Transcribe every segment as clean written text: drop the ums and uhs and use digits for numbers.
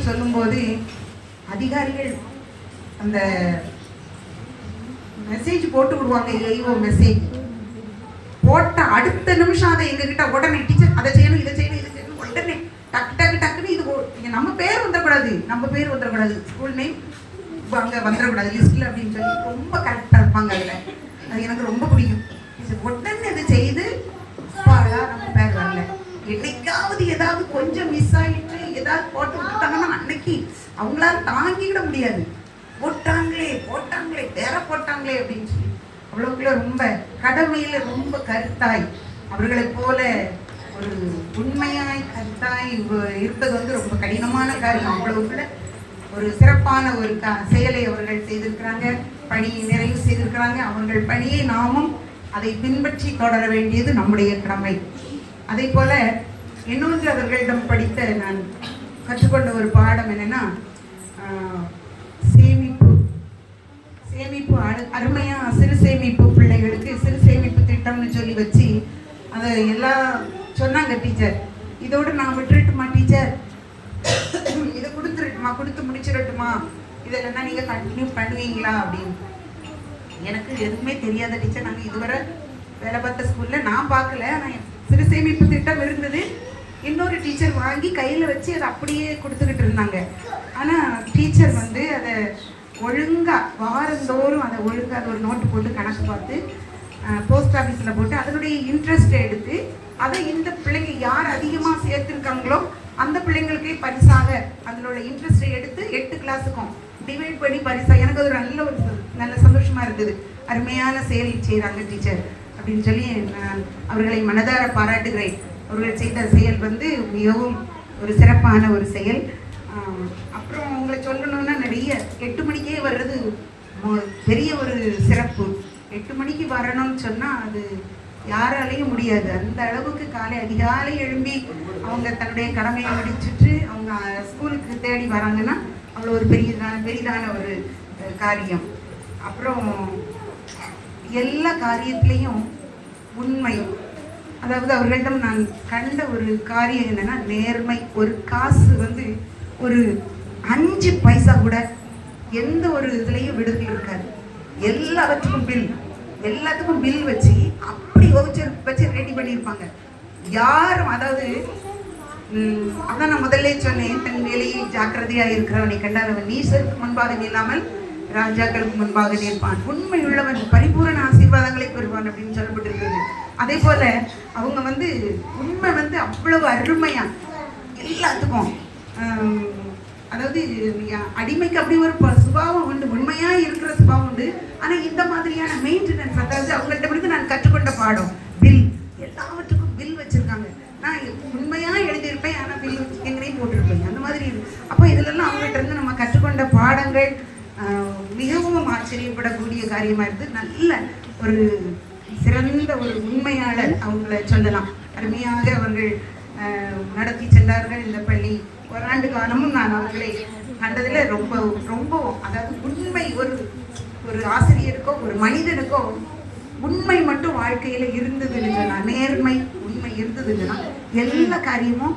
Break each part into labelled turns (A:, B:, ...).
A: சொல்லும்போது அதிகாரிகள் அந்த மெசேஜ் போட்டு விடுவாங்க, ஐயோ மெசேஜ் போட்ட அடுத்த நிமிஷம் அதை எங்ககிட்ட உடனே டீச்சர் அதை செய்யணும் இதை செய்யணும் இதை செய்யணும் உடனே டக்கு டக்கு டக்குன்னு இது நம்ம பேர் வந்துடக்கூடாது ஸ்கூல் நேம் அங்கே வந்துடக்கூடாது லிஸ்ட்டில் அப்படின்னு சொல்லி ரொம்ப கரெக்டாக இருப்பாங்க. அதில் அது எனக்கு ரொம்ப பிடிக்கும். உடனே இதை செய்து நம்ம பேர் வரல, என்னைக்காவது ஏதாவது கொஞ்சம் மிஸ் ஆகிட்டு ஏதாவது போட்டு விட்டுட்டாங்கன்னா அன்னைக்கு அவங்களால தாங்கிவிட முடியாது. போட்டாங்களே வேற போட்டாங்களே அப்படின்னு சொல்லி அவ்வளவுக்குள்ள ரொம்ப கடமையில ரொம்ப கருத்தாய் அவர்களை போல ஒரு உண்மையாய் கருத்தாய் இருப்பது வந்து ரொம்ப கடினமான காரியம். அவ்வளவுக்குள்ள ஒரு சிறப்பான ஒரு செயலை அவர்கள் செய்திருக்கிறாங்க, பணியை நிறைவு செய்திருக்கிறாங்க. அவர்கள் பணியை நாமும் அதை பின்பற்றி தொடர வேண்டியது நம்முடைய கடமை. அதே போல இன்னொன்று அவர்களிடம் படித்த நான் கற்றுக்கொண்ட ஒரு பாடம் என்னன்னா, சேமிப்பு அருமையா சிறு சேமிப்பு பிள்ளைகளுக்கு சிறு சேமிப்பு திட்டம்னு சொல்லி வச்சு அதை எல்லாம் சொன்னாங்க. டீச்சர் இதோடு நான் விட்டுட்டுமா, டீச்சர் இதை கொடுத்து முடிச்சிடட்டுமா, இதெல்லாம் நீங்க கண்டினியூ பண்ணுவீங்களா அப்படின்னு. எனக்கு எதுவுமே தெரியாத டீச்சர். நாங்கள் இதுவரை வேலை பார்த்த ஸ்கூல்ல நான் பார்க்கல. ஆனால் சிறு சேமிப்பு திட்டம் இருந்தது. இன்னொரு டீச்சர் வாங்கி கையில் வச்சு அதை அப்படியே கொடுத்துக்கிட்டு இருந்தாங்க. ஆனால் டீச்சர் வந்து அதை ஒழுங்காக வாரந்தோறும் அதை ஒழுங்காக அதை ஒரு நோட்டு போட்டு கணக்கு பார்த்து போஸ்ட் ஆஃபீஸில் போட்டு அதனுடைய இன்ட்ரெஸ்ட்டை எடுத்து அதை இந்த பிள்ளைங்க யார் அதிகமாக சேர்த்துருக்காங்களோ அந்த பிள்ளைங்களுக்கே பரிசாக அதனோட இன்ட்ரெஸ்ட்டை எடுத்து 8 கிளாஸுக்கும் டிவைட் பண்ணி பரிசாக. எனக்கு அது நல்ல சந்தோஷமாக இருந்தது. அருமையான செயல் செய்கிறாங்க டீச்சர் அப்படின்னு சொல்லி நான் அவர்களை மனதார பாராட்டுகிறேன். அவர்கள் செய்த செயல் வந்து மிகவும் ஒரு சிறப்பான ஒரு செயல். அப்புறம் உங்களை சொல்லணும்னா நிறைய 8 மணிக்கே வர்றது பெரிய ஒரு சிறப்பு. 8 மணிக்கு வரணும்னு சொன்னால் அது யாராலையும் முடியாது. அந்த அளவுக்கு அதிகாலை எழும்பி அவங்க தன்னுடைய கடமையை முடிச்சுட்டு அவங்க ஸ்கூலுக்கு தேடி வராங்கன்னா அவ்வளோ ஒரு பெரிதான ஒரு காரியம். அப்புறம் எல்லா காரியத்திலையும் உண்மை, அதாவது அவர்களிடம் நான் கண்ட ஒரு காரியம் என்னன்னா நேர்மை. ஒரு காசு வந்து ஒரு 5 பைசா கூட எந்த ஒரு இதுலையும் விடுதல் இருக்காது. எல்லாத்துக்கும் பில் வச்சு அப்படி வச்சு ரெடி பண்ணியிருப்பாங்க. யாரும் அதாவது அதான் நான் முதல்ல சொன்னேன், தன் வேலையில் ஜாக்கிரதையாக இருக்கிறவனை கண்டால் நீசருக்கு முன்பாக நில்லாமல் ராஜாக்களுக்கு முன்பாக நிற்பான், உண்மை உள்ளவன் பரிபூரண ஆசீர்வாதங்களை பெறுவான் அப்படின்னு சொல்லப்பட்டிருக்கிறது. அதே போல அவங்க வந்து உண்மை வந்து அவ்வளவு அருமையா எல்லாத்துக்கும், அதாவது அடிமைக்கு அப்படி ஒரு சுபாவம் உண்டு, உண்மையா இருக்கிற சுபாவம் உண்டு. ஆனா இந்த மாதிரியான மெயின்டெனன்ஸ், அதாவது அவங்கள்ட்ட இருந்து நான் கற்றுக்கொண்ட பாடம் பில், எல்லாவற்றுக்கும் பில் வச்சிருக்காங்க. நான் உண்மையா எழுதியிருப்பேன், ஆனா பில் எங்களையும் போட்டிருப்பேன் அந்த மாதிரி. அப்போ இதுலெல்லாம் அவங்கள்ட்ட இருந்து நம்ம கற்றுக்கொண்ட பாடங்கள் மிகவும் ஆச்சரியப்படக்கூடிய காரியமா இருந்து நல்ல ஒரு சிறந்த ஒரு உண்மையாளர் அவங்கள சொல்லலாம். அருமையாக அவர்கள் நடத்தி சென்றார்கள் இந்த பள்ளி. ஓராண்டு காலமும் நான் அவர்களை கண்டதில் ரொம்ப ரொம்ப அதாவது உண்மை ஒரு ஆசிரியருக்கோ ஒரு மனிதனுக்கோ உண்மை மட்டும் வாழ்க்கையில இருந்ததுன்னு சொன்னா, நேர்மை உண்மை இருந்ததுன்னா எல்லா காரியமும்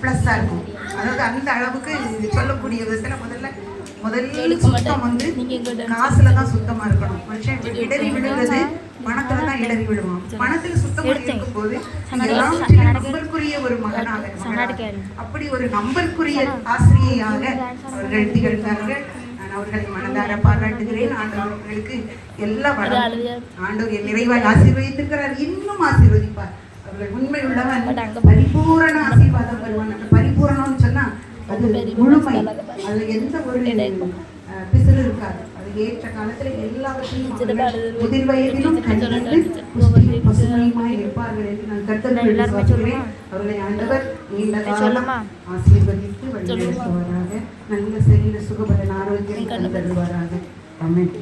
A: ப்ளஸ்ஸாக இருக்கும். அதாவது அந்த அளவுக்கு சொல்லக்கூடிய விதத்தில் முதல்ல சுத்தம் வந்து காசுல தான் சுத்தமா இருக்கணும். மனுஷன் இடறி விழுகிறது பணத்துல தான் இடறி விடுவான். பணத்துல சுத்தம் இருக்கும் போது நம்பருக்குரிய ஒரு மகனாக அப்படி ஒரு நம்பருக்குரிய ஆசிரியையாக அவர்கள் திகழ்ந்தார்கள். நான் அவர்களை மனதார பாராட்டுகிறேன். ஆண்டவர்களுக்கு எல்லா ஆண்டவர் நிறைவாக ஆசீர்வதித்திருக்கிறார், இன்னும் ஆசீர்வதிப்பார். அவர்கள் உண்மை உள்ளவன் பரிபூரண ஆசீர்வாதம் பெறுவான். அந்த பரிபூரணம்னு சொன்னா அது முழுமை, அதுல எந்த ஒரு பிசிறு இருக்காது. அது ஏற்ற காலத்துல எல்லாவற்றையும் முதிர் வயதிலும் பசுமையுமாய் இருப்பார்கள் என்று நான் கர்த்தரை அவர்களை ஆண்டவர் நீண்ட காலம் ஆசீர்வதித்து வழிநடத்துவாராக. நல்ல சரீர சுகபலன் ஆரோக்கியம் தருவாராக. ஆமென்.